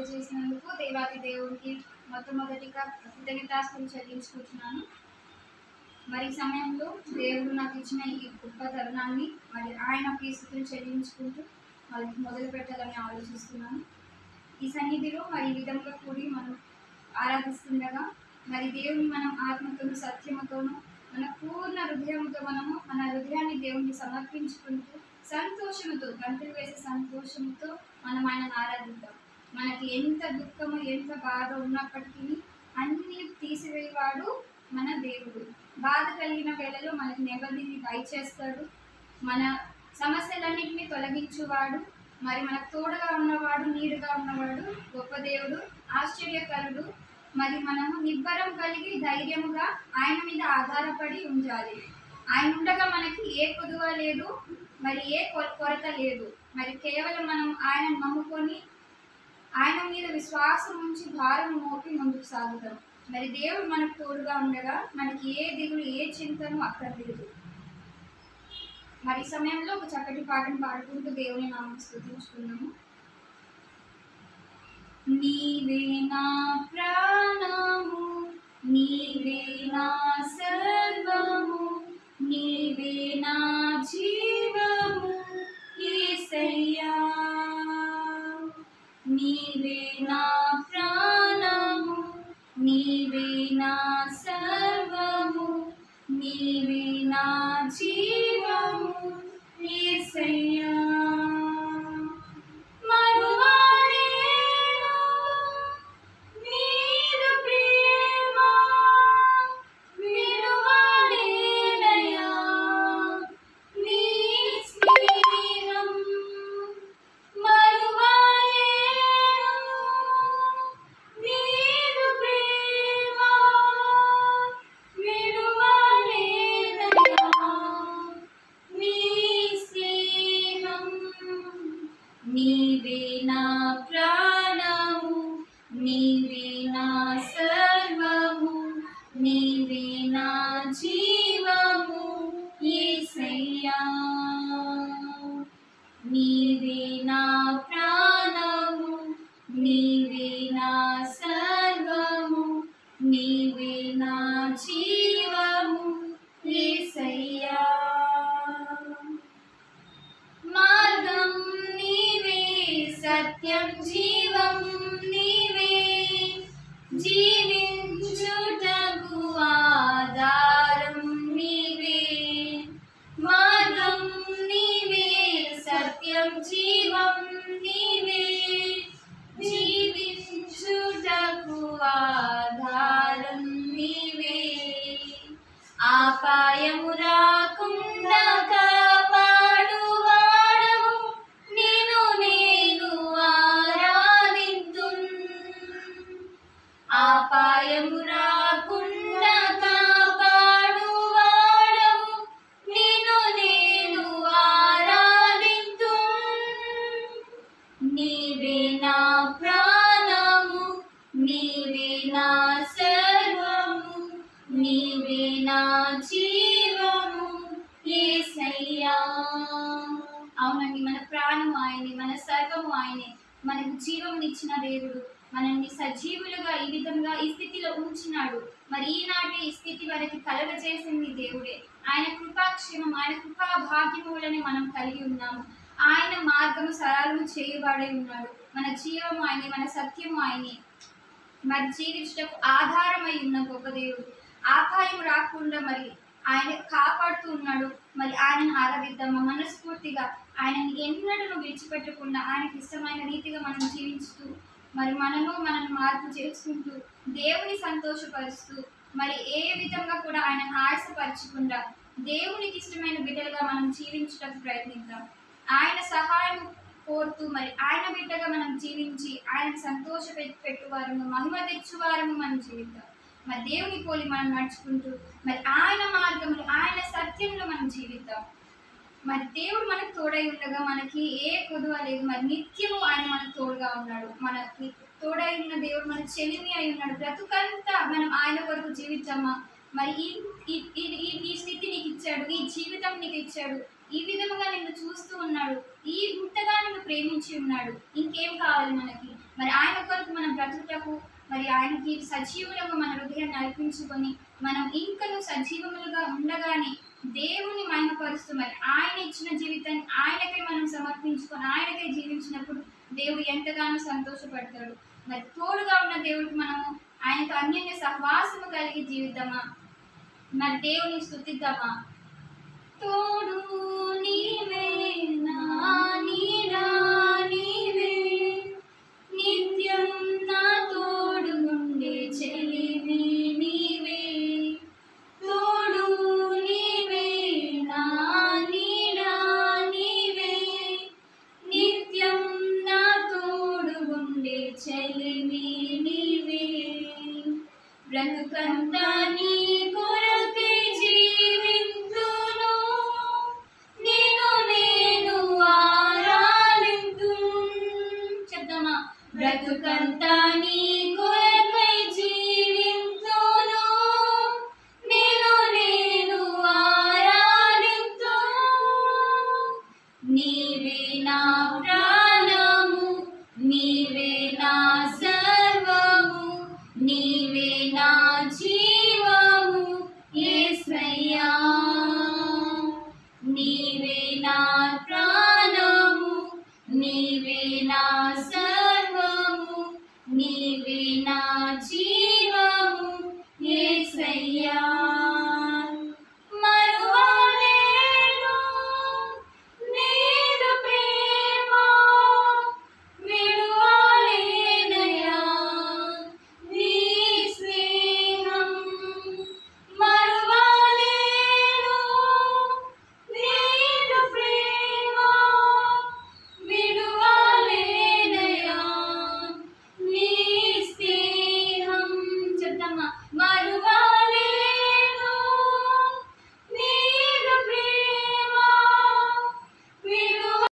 చేసినందుకు దేవాది దేవుడికి మొట్టమొదటిగా కృతజ్ఞతాస్తులు చెల్లించుకుంటున్నాను. మరి ఈ సమయంలో దేవుడు నాకు ఇచ్చిన ఈ గొప్ప తరుణాన్ని మరి ఆయనకి స్తుతులు చెల్లించుకుంటూ మరి మొదలు పెట్టాలని ఆలోచిస్తున్నాను. ఈ సన్నిధిలో మరి ఈ విధంగా కూడి మనం ఆరాధిస్తుండగా మరి దేవుని మనం ఆత్మతోను సత్యముతోను మన పూర్ణ హృదయంతో మనము మన హృదయాన్ని దేవునికి సమర్పించుకుంటూ సంతోషంతో గంటలు వేసే సంతోషంతో మనం ఆయనను ఆరాధిద్దాం. మనకి ఎంత దుఃఖము ఎంత బాధ ఉన్నప్పటికీ అన్ని తీసివేయవాడు మన దేవుడు. బాధ కలిగిన వేళలో మనకి నెమ్మదిని దయచేస్తాడు. మన సమస్యలన్నింటినీ తొలగించువాడు. మరి మనకు తోడుగా ఉన్నవాడు, నీడుగా ఉన్నవాడు గొప్ప దేవుడు, ఆశ్చర్యకరుడు. మరి మనము నిబ్బరం కలిగి ధైర్యముగా ఆయన మీద ఆధారపడి ఉండాలి. ఆయన ఉండగా మనకి ఏ కొదువ లేదు, మరి ఏ కొరత లేదు. మరి కేవలం మనం ఆయనను నమ్ముకొని ఆయన మీద విశ్వాసం ఉంచి భారం మోపి ముందుకు సాగుతాం. మరి దేవుడు మనకు తోడుగా ఉండగా మనకి ఏ దిగులు ఏ చింతను అక్కర్లేదు. మరి సమయంలో ఒక చక్కటి పాటను పాడుకుంటూ దేవుని నామం స్తుతించుకున్నాము. నీవే నా ప్రాణము, నీవే నా సర్వము, నీవే నా జీవము యేసయ్యా. నీవే నా ప్రాణము, నీవే నా సర్వము, నీవే నా జీవము యేసయ్యా. నీవే నా ప్రాణము, నీవే నా సర్వము, నీవే నా జీవము యేసయ్యా. నీవే నా ప్రాణము, నీవే నా సర్వము, నీవే నా జీవము యేసయ్యా. మార్గం నీవే, సత్యం జీవం నీవే, జీవించుటకు ఆధారం నీవే. మార్గం నీవే, సత్యం జీవం నీవే, జీవించుటకు ఆధారం నీవే. ఆపాయము రాకుండా కాపాడువాడవు, నిన్ను నేను ఆరాధింతున్. ఆపాయము రాకుండా కాపాడువాడవు, నిన్ను నేను ఆరాధింతున్. నీవే నా ప్రాణము, నీవే నా సర్వము, నీవే నా జీవము యేసయ్యా. అవునండి, మన ప్రాణము ఆయనే, మన సర్వము ఆయనే. మనకు జీవమునిచ్చిన దేవుడు మనల్ని సజీవులుగా ఈ విధంగా ఈ స్థితిలో ఉంచినాడు. మరి ఈనాటి ఈ స్థితి వరకు కలగజేసింది దేవుడే. ఆయన కృపాక్షేమం, ఆయన కృపా భాగ్యము వలనే మనం కలిగి ఉన్నాము. ఆయన మార్గము సరళము చేయబడి ఉన్నాడు. మన జీవము ఆయనే, మన సత్యము ఆయనే. మరి జీవించటకు ఆధారమై ఉన్న గొప్ప దేవుడు. ఆపాయం రాకుండా మరి ఆయన కాపాడుతూ ఉన్నాడు. మరి ఆయనను ఆరాధిద్దామా మనస్ఫూర్తిగా. ఆయనని ఎన్నడూ విడిచిపెట్టకుండా ఆయనకి ఇష్టమైన రీతిగా మనం జీవించుతూ మరి మనల్ని మార్పు చేసుకుంటూ దేవుని సంతోషపరుస్తూ మరి ఏ విధంగా కూడా ఆయనను ఆయాసపరచకుండా దేవునికి ఇష్టమైన బిడ్డలుగా మనం జీవించడానికి ప్రయత్నిద్దాం. ఆయన సహాయం కోరుతూ మరి ఆయన బిడ్డగా మనం జీవించి ఆయనకు సంతోష పెట్టువారము, మహిమ తెచ్చువారము మనం జీవిద్దాం. మరి దేవుని పోలి మనం నడుచుకుంటూ మరి ఆయన మార్గములు, ఆయన సత్యంలో మనం జీవిద్దాం. మరి దేవుడు మనకు తోడై ఉండగా మనకి ఏ కొదువ లేదు. మరి నిత్యము ఆయన మనకు తోడుగా ఉన్నాడు. మనకి తోడై ఉన్న దేవుడు మన చెలిమి అయి ఉన్నాడు. బ్రతుకంతా మనం ఆయన కొరకు జీవిద్దామా? మరి ఈ స్థితి నీకు ఇచ్చాడు, ఈ జీవితం నీకు ఇచ్చాడు, ఈ విధముగా నిన్ను చూస్తూ ఉన్నాడు, ఇంతగా నిన్ను ప్రేమించి ఉన్నాడు. ఇంకేం కావాలి మనకి? మరి ఆయన బ్రతుకుటకు మరి ఆయనకి సజీవులుగా మన హృదయాన్ని అర్పించుకొని మనం ఇంకను సజీవములుగా ఉండగానే దేవుని మహిమపరుస్తూ మరి ఆయన ఇచ్చిన జీవితాన్ని ఆయనకే మనం సమర్పించుకొని ఆయనకే జీవించినప్పుడు దేవుడు ఎంతగానో సంతోషపడతాడు. మరి తోడుగా ఉన్న దేవుడికి మనము ఆయనతో అన్యోన్య సహవాసము కలిగి జీవిద్దామా? మరి దేవుని స్తుతిద్దామా? తోడు నీవే నా నీడా నీవే, నిత్యం నా తోడు నుండి చెలిమి నీవే. తోడు నీవే నా నీడా నీవే, నిత్యం నా తోడు నుండి చెలిమి నీవే. బ్రతుకంతా నీ కొరకై జీవింతును, నేను ఆరాధింతును. చెప్తామా? బ్రతుకంతా నీ కొరకై జీవింతును, నేను ఆరాధింతును. నీవే నా ప్రాణము, నీవే నా సర్వము, నీవే నా జీవము యేసయ్యా. నీవే నా ప్రాణము, నీవే నా సర్వము, నీవే నా జీవము